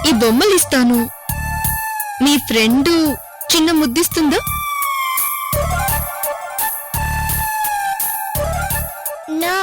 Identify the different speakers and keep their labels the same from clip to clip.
Speaker 1: ఈ బొమ్మలు ఇస్తాను. మీ ఫ్రెండు చిన్న ముద్దిస్తుందా?
Speaker 2: నో.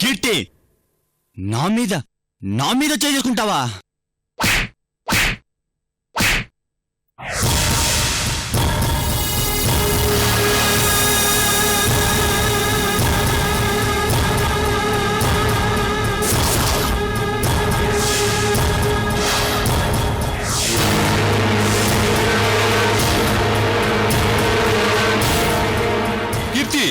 Speaker 3: కీర్తి, నా మీద చేసుకుంటావా?
Speaker 4: కీర్తి,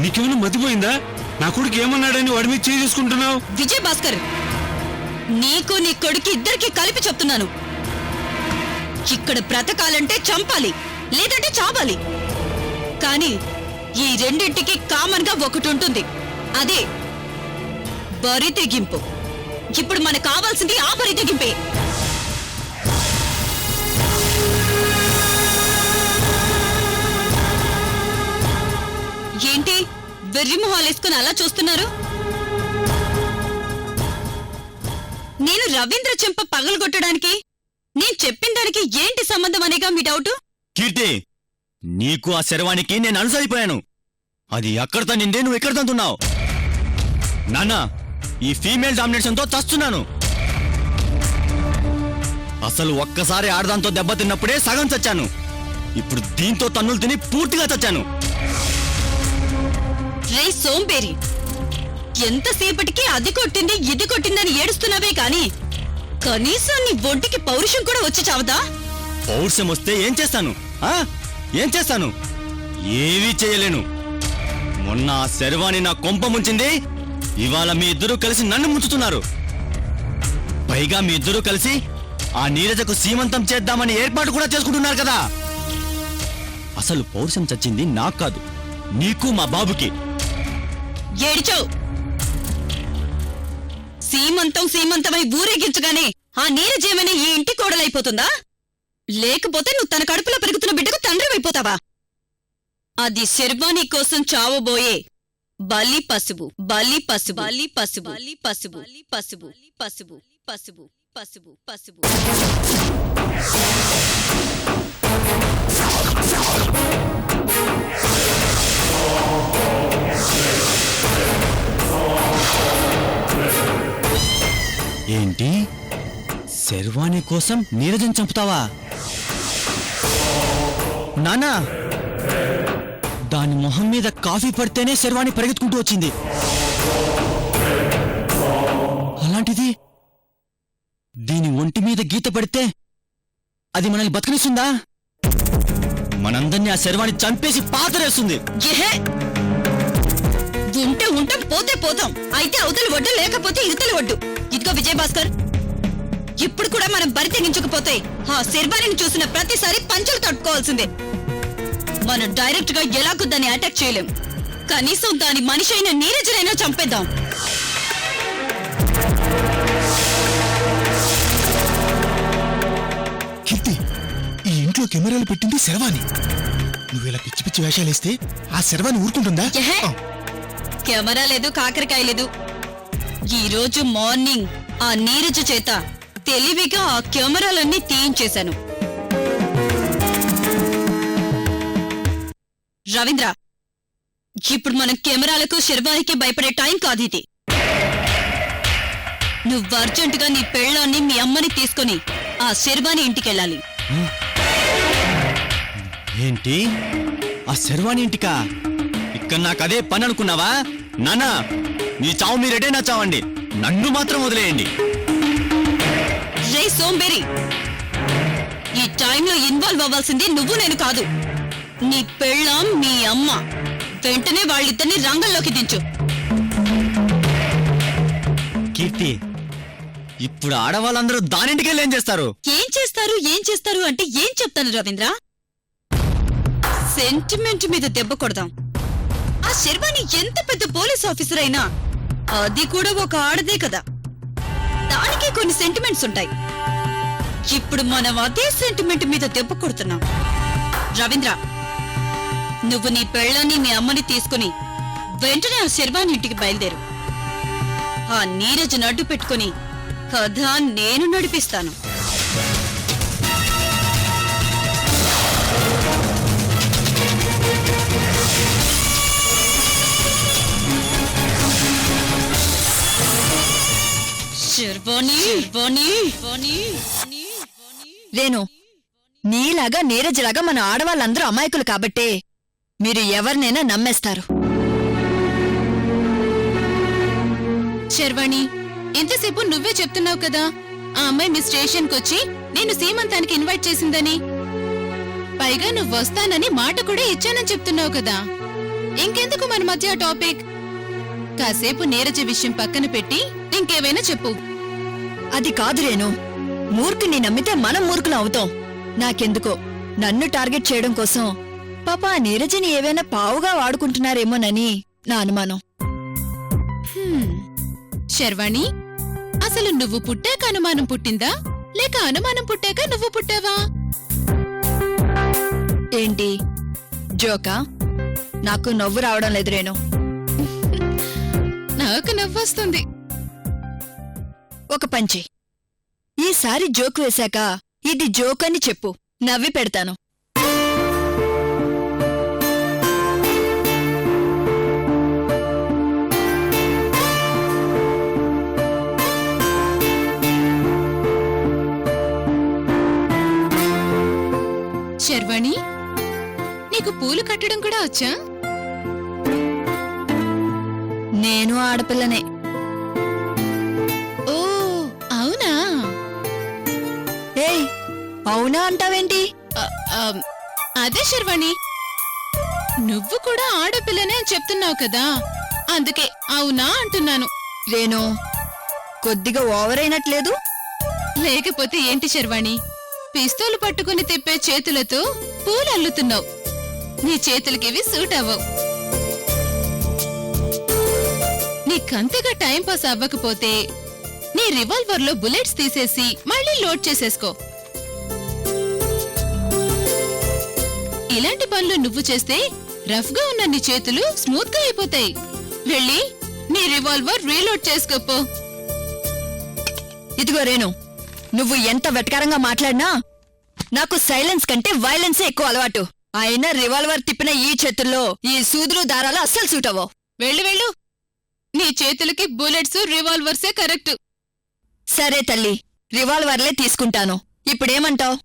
Speaker 4: నీకేమైనా మతిపోయిందా? నా కొడుకు ఏమన్నాడని వాడి మీద చేసుకుంటున్నావు?
Speaker 5: విజయ్ భాస్కర్, నీకు నీ కొడుకు ఇద్దరికి కలిపి చెప్తున్నాను. ఇక్కడ బ్రతకాలంటే చంపాలి, లేదంటే చావాలి. కానీ ఈ రెండింటికి కామన్ గా ఒకటి ఉంటుంది, అదే బరి తెగింపు. ఇప్పుడు మనకు కావాల్సింది ఆ బరి తెగింపే. ఏంటి వెర్రి మొహాలేసుకుని అలా చూస్తున్నారు? నేను రవీంద్ర చెంప పగలగొట్టడానికి నేను చెప్పిన దానికి ఏంటి సంబంధం అనేగా మీ డౌట్?
Speaker 3: కీర్తి, నీకు ఆ శర్వానికి నేను అనుసరిపోయాను. అది అక్కడ తన్నిందే, నువ్వు ఎక్కడ తంతున్నావు? నాన్న, ఈ ఫీమేల్ డామినేషన్తో చస్తున్నాను. అసలు ఒక్కసారి ఆడదాంతో దెబ్బతిన్నప్పుడే సగం చచ్చాను. ఇప్పుడు దీంతో తన్నులు తిని పూర్తిగా చచ్చాను.
Speaker 5: రే సోంబేరి, ఎంతసేపటికి అది కొట్టింది ఇది కొట్టిందని ఏడుస్తున్నావే కాని కనీసం నీ ఒంటికి పౌరుషం కూడా వచ్చి చావదా?
Speaker 3: పౌరుషం వస్తే ఏం చేస్తాను? ఏం చేస్తాను? ఏవీ చేయలేను. మొన్న ఆ శర్వాణి నా కొంప ముంచింది, ఇవాళ మీ ఇద్దరూ కలిసి నన్ను ముంచుతున్నారు. పైగా మీ ఇద్దరూ కలిసి ఆ నీరజకు సీమంతం చేద్దామని ఏర్పాటు కూడా చేసుకుంటున్నారు కదా. అసలు పౌరుషం చచ్చింది నాకు కాదు, నీకు మా బాబుకి.
Speaker 5: ఏడిచావు. సీమంతమై ఊరేగించగానే ఆ నీరజేమని ఈ ఇంటి కోడలైపోతుందా? లేకపోతే నువ్వు తన కడుపులో పెరుగుతున్న బిడ్డకు తండ్రివైపోతావా? అది శర్వాణి కోసం చావబోయే బలి పసుపు, బలి పసుపు, బలి పసుపు, బలి పసుపు, పసుపు, పసుపు, పసుపు, పసుపు, పసుపు.
Speaker 3: ఏంటి, శర్వాణి కోసం నీరజం చంపుతావా? నానా, దాని మొహం మీద కాఫీ పడితేనే శర్వాణి పరిగెత్తుకుంటూ వచ్చింది. అలాంటిది దీని ఒంటి మీద గీత పడితే అది మనల్ని బతకనిస్తుందా? మనందరినీ ఆ శర్వాణి చంపేసి పాతరేస్తుంది.
Speaker 5: ఉంటే ఉంటాం, పోతే పోతాం. అయితే అవతలి ఒడ్డు, లేకపోతే ఇవతలి ఒడ్డు. ఇదిగో విజయ్ భాస్కర్, ఇప్పుడు కూడా మనం బరి తెగించకపోతే ఆ శర్వాణిని చూసిన ప్రతిసారి పంచులు తట్టుకోవాల్సిందే. మనం డైరెక్ట్ గా ఎలాగో దాన్ని అటాక్ చేయలేం. కనీసం దాని మనిషి అయిన నీరజనైనా చంపేద్దాం.
Speaker 6: కీర్తి, ఈ ఇంట్లో కెమెరాలు పెట్టింది శర్వాణి. నువ్వు ఇలా పిచ్చి పిచ్చి వేషాలేస్తే ఆ శర్వాణి ఊరుకుంటుందా?
Speaker 5: కెమెరా లేదు, కాకరకాయ లేదు. ఈ రోజు మార్నింగ్ ఆ నీరజ చేత తెలివిగా ఆ కెమెరాలన్నీ తీయించేశాను. రవీంద్ర, ఇప్పుడు మనం కెమెరాలకు శర్వానికి భయపడే టైం కాదు ఇది. నువ్వు అర్జెంటుగా నీ పెళ్ళాన్ని మీ అమ్మని తీసుకుని ఆ శర్వాణి ఇంటికెళ్ళాలి.
Speaker 3: ఏంటి, ఆ శర్వాణి ఇంటికా? ఇక్కడ నాకదే పని అనుకున్నావా? నానా, నీ చావు మీరేటే నా చావండి, నన్ను మాత్రం వదిలేయండి.
Speaker 5: రే సోంబేరి, ఈ టైంలో ఇన్వాల్వ్ అవ్వాల్సింది నువ్వు నేను కాదు, నీ పెళ్ళాం మీ అమ్మ. వెంటనే వాళ్ళిద్దరిని రంగంలోకి దించు.
Speaker 3: కీర్తి, ఇప్పుడు ఆడవాళ్ళందరూ దానింటికెళ్ళి ఏం చేస్తారు?
Speaker 5: ఏం చేస్తారు అంటే ఏం చెప్తాను రవీంద్ర? సెంటిమెంట్ మీద దెబ్బ కొడదాం. ఆ శర్వాణి ఎంత పెద్ద పోలీస్ ఆఫీసర్ అయినా అది కూడా ఒక ఆడదే కదా, దానికి కొన్ని సెంటిమెంట్స్ ఉంటాయి. ఇప్పుడు మనం అదే సెంటిమెంట్ మీద దెబ్బ కొడుతున్నాం. రవీంద్ర, నువ్వు నీ పెళ్ళాన్ని మీ అమ్మని తీసుకుని వెంటనే ఆ శర్వాణి ఇంటికి బయలుదేరు. ఆ నీరజను అడ్డు పెట్టుకుని కథ నేను నడిపిస్తాను.
Speaker 1: రేణు, నీలాగా నీరజ్లాగా మన ఆడవాళ్ళందరూ అమాయకులు కాబట్టే మీరు ఎవరినైనా నమ్మేస్తారు.
Speaker 2: శర్వాణి, ఎంతసేపు నువ్వే చెప్తున్నావు కదా ఆ అమ్మాయి మీ స్టేషన్కొచ్చి నేను సీమంతానికి ఇన్వైట్ చేసిందని. పైగా నువ్వు వస్తానని మాట కూడా ఇచ్చానని చెప్తున్నావు కదా. ఇంకెందుకు మన మధ్య టాపిక్? కాసేపు నీరజ విషయం పక్కన పెట్టి ఇంకేవైనా చెప్పు.
Speaker 1: అది కాదు రేణు, మూర్ఖుని నమ్మితే మనం మూర్ఖులం అవుతాం. నాకెందుకో నన్ను టార్గెట్ చేయడం కోసం పాప ఆ నీరజని ఏవైనా పావుగా వాడుకుంటున్నారేమోనని నా అనుమానం.
Speaker 2: శర్వాణి, అసలు నువ్వు పుట్టాక అనుమానం పుట్టిందా లేక అనుమానం పుట్టాక నువ్వు పుట్టావా?
Speaker 1: ఏంటి జోకా? నాకు నవ్వు రావడం లేదు రేణు.
Speaker 2: నాకు నవ్వొస్తుంది.
Speaker 1: ఒక పంచి, ఈసారి జోక్ వేశాక ఇది జోక్ అని చెప్పు, నవ్వి పెడతాను.
Speaker 2: శర్వాణి, నీకు పూలు కట్టడం కూడా వచ్చా?
Speaker 1: నేను ఆడపిల్లనే.
Speaker 2: ఓ అవునా?
Speaker 1: ఏయ్, అవునా అంటావేంటి?
Speaker 2: అదే శర్వాణి, నువ్వు కూడా ఆడపిల్లనే అని చెప్తున్నావు కదా, అందుకే అవునా అంటున్నాను.
Speaker 1: రేణు, కొద్దిగా ఓవర్ అయినట్లేదు?
Speaker 2: లేకపోతే ఏంటి శర్వాణి, పిస్తోలు పట్టుకుని తిప్పే చేతులతో పూలు అల్లుతున్నావు. నీ చేతులకివి సూట్ అవ్వవు. నీకంతగా టైంపాస్ అవ్వకపోతే నీ రివాల్వర్లో బుల్లెట్స్ తీసేసి మళ్ళీ లోడ్ చేసేసుకో. ఇలాంటి పనులు నువ్వు చేస్తే రఫ్ గా ఉన్న నీ చేతులు స్మూత్ గా అయిపోతాయి. వెళ్ళి నీ రివాల్వర్ రీలోడ్ చేసుకోపో.
Speaker 1: ఇదిగో రేణు, నువ్వు ఎంత వెటకారంగా మాట్లాడినా నాకు సైలెన్స్ కంటే వైలెన్సే ఎక్కువ అలవాటు. అయినా రివాల్వర్ తిప్పిన ఈ చేతుల్లో ఈ సూదులు దారాలు అస్సలు సూట్ అవ్వవు.
Speaker 2: వెళ్ళు వెళ్ళు, నీ చేతులకి బుల్లెట్స్ రివాల్వర్సే కరెక్ట్.
Speaker 1: సరే తల్లి, రివాల్వర్లే తీసుకుంటాను. ఇప్పుడేమంటావ్?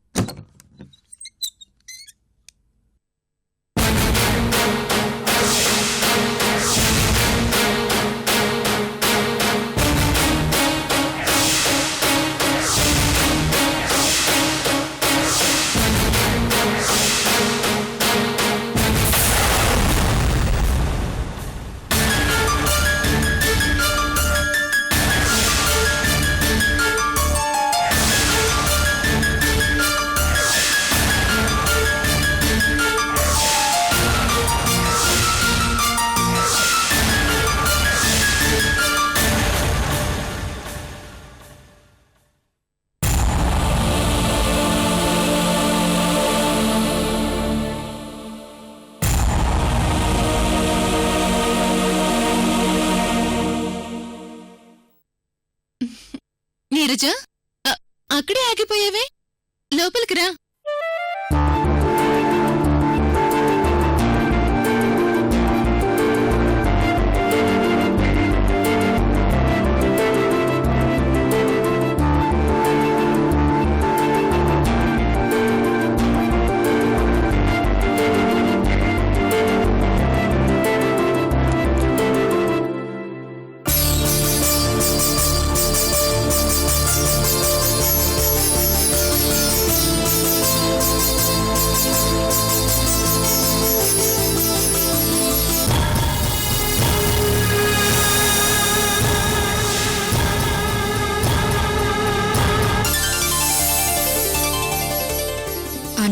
Speaker 2: నీరజ, అక్కడే ఆగిపోయావే, లోపలికి రా.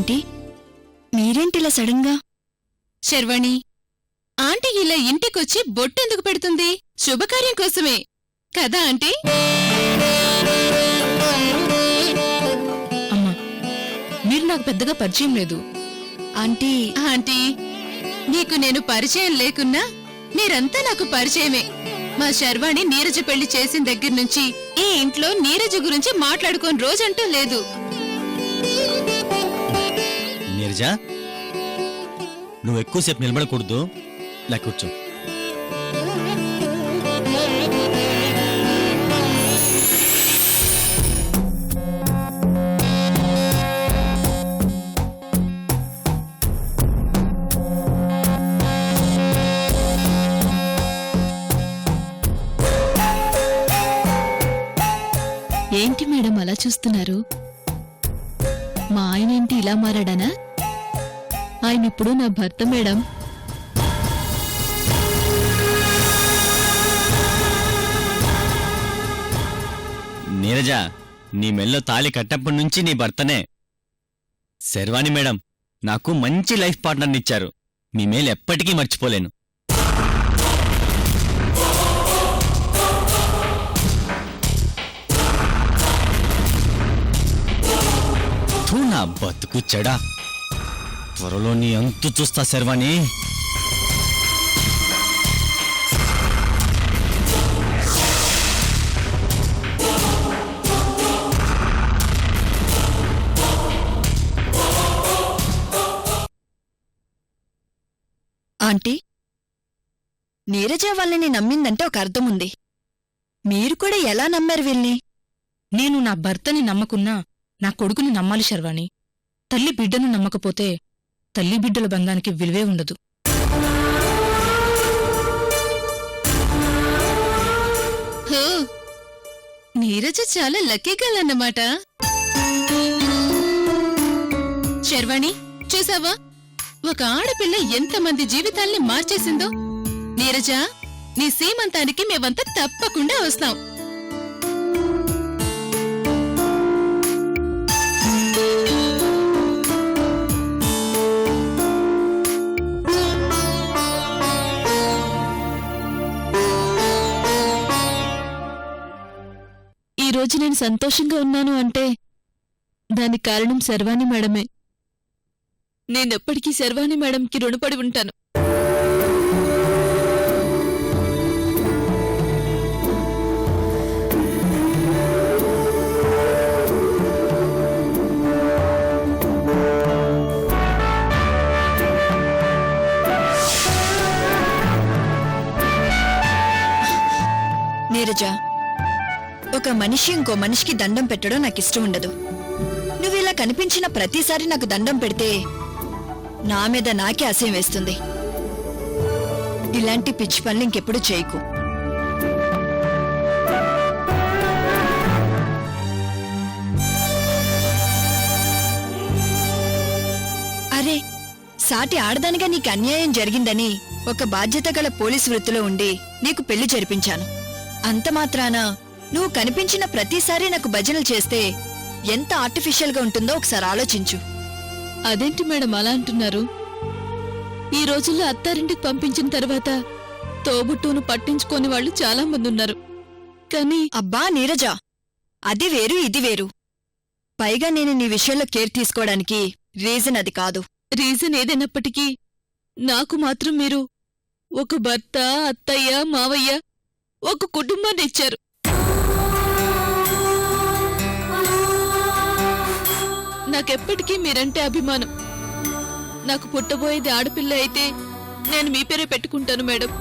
Speaker 1: ఆంటీ మీరేంటిలా సడన్గా?
Speaker 2: శర్వాణి, ఆంటీ ఇలా ఇంటికొచ్చి బొట్టెందుకు పెడుతుంది? శుభకార్యం కోసమే కదా ఆంటీ?
Speaker 7: అమ్మా, మీరు నాకు పెద్దగా పరిచయం లేదు.
Speaker 1: ఆంటీ
Speaker 2: ఆంటీ, నీకు నేను పరిచయం లేకున్నా మీరంతా నాకు పరిచయమే. మా శర్వాణి నీరజ పెళ్లి చేసిన దగ్గర నుంచి ఈ ఇంట్లో నీరజ గురించి మాట్లాడుకోని రోజంటూ లేదు.
Speaker 3: నీరజ, నువ్వు ఎక్కువసేపు నిలబడకూడదు. ఇలా కూర్చో.
Speaker 7: ఏంటి మేడం అలా చూస్తున్నారు? మా ఆయన ఏంటి ఇలా మారాడానా? ఆయన ఇప్పుడు నా భర్త మేడం.
Speaker 3: నీరజ, నీ మెల్లో తాళి కట్టప్పటి నుంచి నీ భర్తనే. శర్వాణి మేడం నాకు మంచి లైఫ్ పార్ట్నర్ని ఇచ్చారు. మీ మేలు ఎప్పటికీ మర్చిపోలేను. థూ, నా బతుకు చెడా. త్వరలో నీ అంతు చూస్తా శర్వాణి.
Speaker 1: ఆంటీ నీరజ వాళ్ళని నమ్మిందంటే ఒక అర్థం ఉంది. మీరు కూడా ఎలా నమ్మారు వీళ్ళని?
Speaker 7: నేను నా భర్తని నమ్మకున్నా నా కొడుకుని నమ్మాలి శర్వాణి. తల్లి బిడ్డను నమ్మకపోతే తల్లి బిడ్డల బంధానికి విలువే ఉండదు.
Speaker 2: హో, నీరజ చాలా లక్కీ గర్ల్ అన్నమాట. శర్వాణి, చూసావా ఒక ఆడపిల్ల ఎంతమంది జీవితాల్ని మార్చేసిందో? నీరజ, నీ సీమంతానికి మేమంతా తప్పకుండా వస్తాం.
Speaker 7: ఈ రోజు నేను సంతోషంగా ఉన్నాను అంటే దానికి కారణం శర్వాణి మేడమే. నేనెప్పటికీ శర్వాణి మేడంకి రుణపడి ఉంటాను.
Speaker 1: నీరజ, ఒక మనిషి ఇంకో మనిషికి దండం పెట్టడం నాకిష్టం ఉండదు. నువ్విలా కనిపించిన ప్రతిసారి నాకు దండం పెడితే నా మీద నాకే అసహ్యం వేస్తుంది. ఇలాంటి పిచ్చి పనులు ఇంకెప్పుడు చేయకు. అరే, సాటి ఆడదానిగా నీకు అన్యాయం జరిగిందని ఒక బాధ్యత గల పోలీసు వృత్తిలో ఉండి నీకు పెళ్లి జరిపించాను. అంత మాత్రాన నువ్వు కనిపించిన ప్రతిసారి నాకు భజనలు చేస్తే ఎంత ఆర్టిఫిషియల్గా ఉంటుందో ఒకసారి ఆలోచించు.
Speaker 7: అదేంటి మేడం అలా అంటున్నారు? ఈ రోజుల్లో అత్తారింటికి పంపించిన తర్వాత తోబుట్టును పట్టించుకోని వాళ్ళు చాలా మంది ఉన్నారు. కానీ
Speaker 1: అబ్బా నీరజ, అది వేరు ఇది వేరు. పైగా నేను నీ విషయంలో కేర్ తీసుకోవడానికి రీజన్ అది కాదు.
Speaker 7: రీజన్ ఏదైనప్పటికీ నాకు మాత్రం మీరు ఒక భర్త, అత్తయ్య, మావయ్య, ఒక కుటుంబాన్ని ఇచ్చారు. నాకెప్పటికీ మీరంటే అభిమానం. నాకు పుట్టబోయేది ఆడపిల్ల అయితే నేను మీ పేరే పెట్టుకుంటాను మేడం.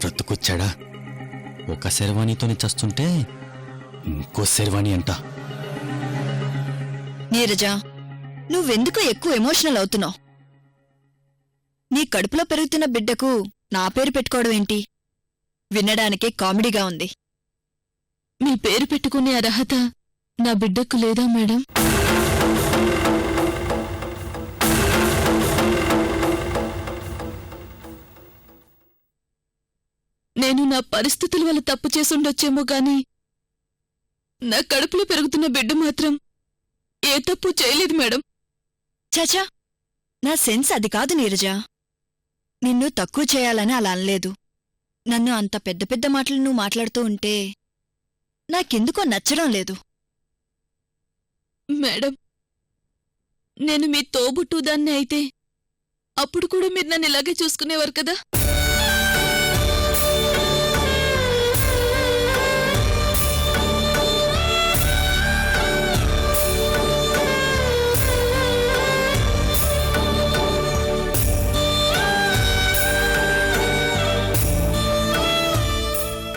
Speaker 3: బ్రతుకొచ్చాడా? ఒక శర్వాణితోని చస్తుంటే ఇంకో శర్వాణి అంట.
Speaker 1: నీరజ, నువ్వెందుకు ఎక్కువ ఎమోషనల్ అవుతున్నావు? నీ కడుపులో పెరుగుతున్న బిడ్డకు నా పేరు పెట్టుకోవడం ఏంటి? వినడానికే కామెడీగా ఉంది.
Speaker 7: మీ పేరు పెట్టుకునే అర్హత నా బిడ్డకు లేదా మేడం? నేను నా పరిస్థితుల వల్ల తప్పు చేసుండొచ్చేమో గాని నా కడుపులో పెరుగుతున్న బిడ్డ మాత్రం ఏ తప్పు చేయలేదు మేడం.
Speaker 1: చాచా, నా సెన్స్ అది కాదు నీరజ. నిన్ను తక్కువ చేయాలని అలా అనలేదు. నన్ను అంత పెద్ద పెద్ద మాటలు నువ్వు మాట్లాడుతూ ఉంటే నాకెందుకో నచ్చడం లేదు.
Speaker 7: మేడం, నేను మీ తోబుట్టుదాన్ని అయితే అప్పుడు కూడా మీరు నన్ను ఇలాగే చూసుకునేవారు కదా.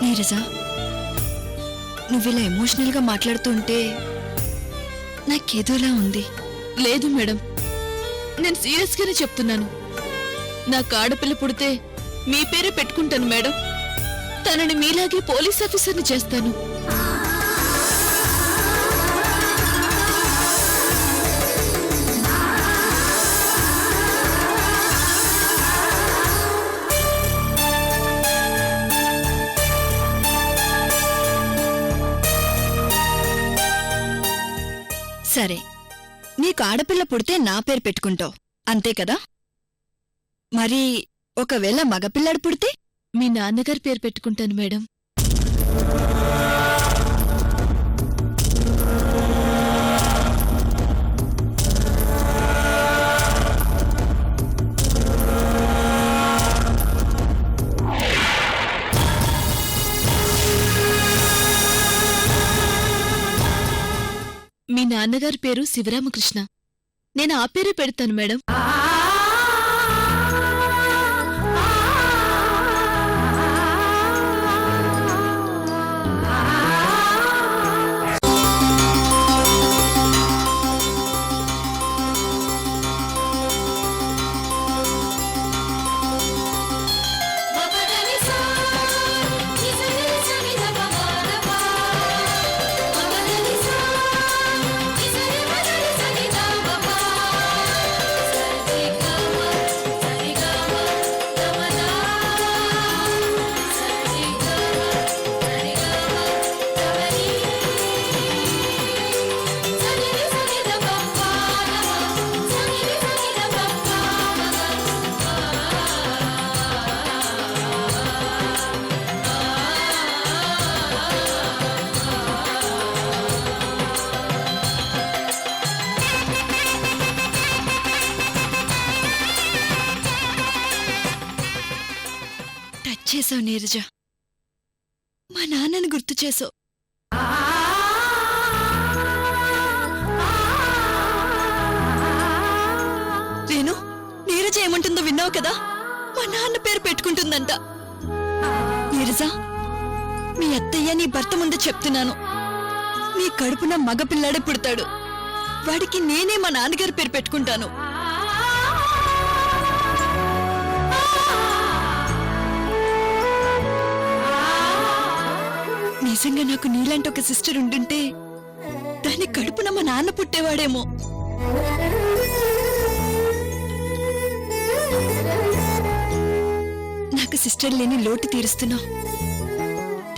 Speaker 1: నీరజ, నువ్విలా ఎమోషనల్గా మాట్లాడుతూ ఉంటే నాకేదోలా ఉంది.
Speaker 7: లేదు మేడం, నేను సీరియస్గానే చెప్తున్నాను. నాకు ఆడపిల్ల పుడితే మీ పేరే పెట్టుకుంటాను మేడం. తనని మీలాగే పోలీస్ ఆఫీసర్ని చేస్తాను.
Speaker 1: సరే, నీకు ఆడపిల్ల పుడితే నా పేరు పెట్టుకుంటావు, అంతే కదా? మరి ఒకవేళ మగపిల్లాడు పుడితే?
Speaker 7: మీ నాన్నగారి పేరు పెట్టుకుంటాను మేడం. మీ నాన్నగారి పేరు శివరామకృష్ణ. నేను ఆ పేరే పెడతాను మేడం.
Speaker 1: చేసావు నీరజ, మా నాన్నని గుర్తు చేసావు. రేణు, నీరజ ఏమంటుందో విన్నావు కదా? మా నాన్న పేరు పెట్టుకుంటుందంట. నీరజ, మీ అత్తయ్య నీ భర్త ముందు చెప్తున్నాను, నీ కడుపున మగపిల్లాడే పుడతాడు. వాడికి నేనే మా నాన్నగారి పేరు పెట్టుకుంటాను. నిజంగా నాకు నీలాంటి ఒక సిస్టర్ ఉండుంటే దాని కడుపున మా నాన్న పుట్టేవాడేమో. నాకు సిస్టర్ లేని లోటు తీరుస్తున్నావు.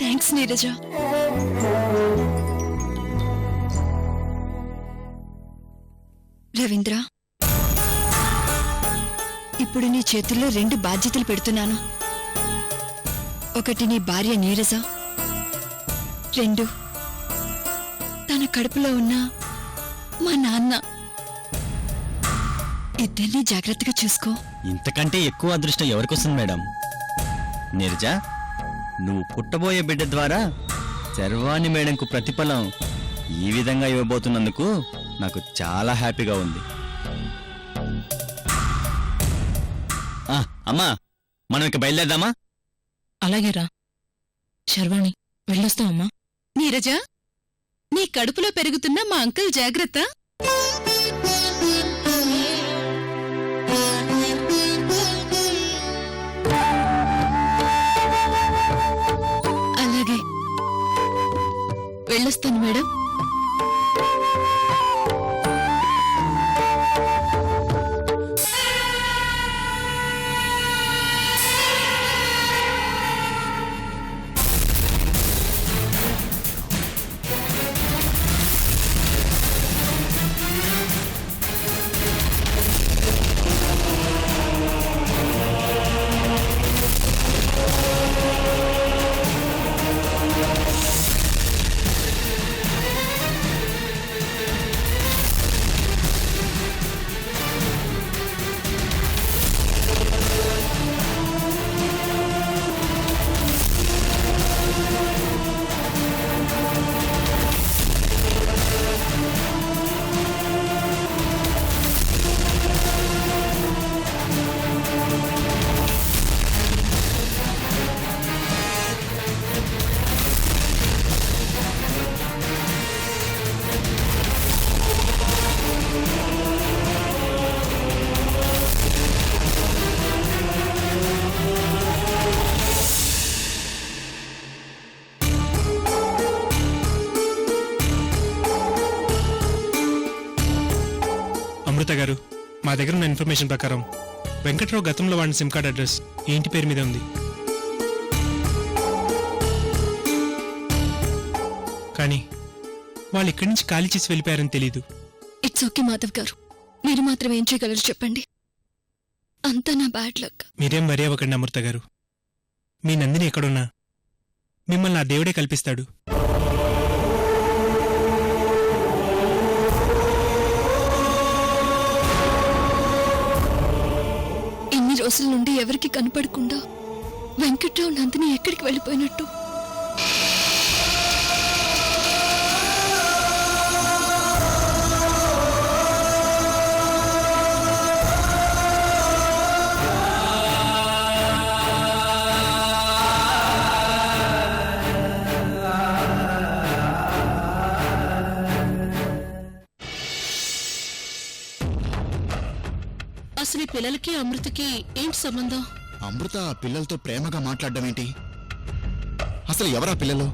Speaker 1: థ్యాంక్స్ నీరజ. రవీంద్ర, ఇప్పుడు నీ చేతుల్లో 2 బాధ్యతలు పెడుతున్నాను. ఒకటి నీ భార్య నీరజ, 2 తన కడుపులో ఉన్న మా నాన్న. ఇద్దరినీ జాగ్రత్తగా చూసుకో.
Speaker 3: ఇంతకంటే ఎక్కువ అదృష్టం ఎవరికొస్తుంది మేడం? నీరజ, నువ్వు పుట్టబోయే బిడ్డ ద్వారా శర్వాణి మేడంకు ప్రతిఫలం ఈ విధంగా ఇవ్వబోతున్నందుకు నాకు చాలా హ్యాపీగా ఉంది. అమ్మా, మనం ఇక బయలుదేరదామా?
Speaker 7: అలాగేరా శర్వాణి, వెళ్ళొస్తామమ్మా.
Speaker 2: నీరజ, నీ కడుపులో పెరుగుతున్న మా అంకుల్ జాగ్రత్త.
Speaker 7: వెళ్ళొస్తాను మేడం.
Speaker 8: అమృత గారు, మా దగ్గర ఉన్న ఇన్ఫర్మేషన్ ప్రకారం వెంకట్రావు గతంలో వాడిన సిమ్ కార్డ్ అడ్రస్ ఈ ఇంటి పేరు మీద ఉంది. కానీ వాళ్ళు ఇక్కడి నుంచి ఖాళీ చేసి వెళ్ళిపోయారని తెలీదు.
Speaker 7: ఇట్స్ ఓకే మాధవ్ గారు, మీరు మాత్రం ఏం చేయగలరు చెప్పండి. అంతా నా బ్యాడ్ లక్.
Speaker 8: మీరేం వరి అవ్వకండి అమృత గారు. మీ నందిని ఎక్కడున్నా మిమ్మల్ని ఆ దేవుడే కల్పిస్తాడు.
Speaker 7: ఇన్ని రోజుల నుండి ఎవరికి కనపడకుండా వెంకట్రావు నందిని ఎక్కడికి వెళ్ళిపోయినట్టు? అసలు ఈ పిల్లలకి అమృతకి ఏంటి సంబంధం?
Speaker 6: అమృత పిల్లలతో ప్రేమగా మాట్లాడడం ఏంటి? అసలు ఎవరా పిల్లలు?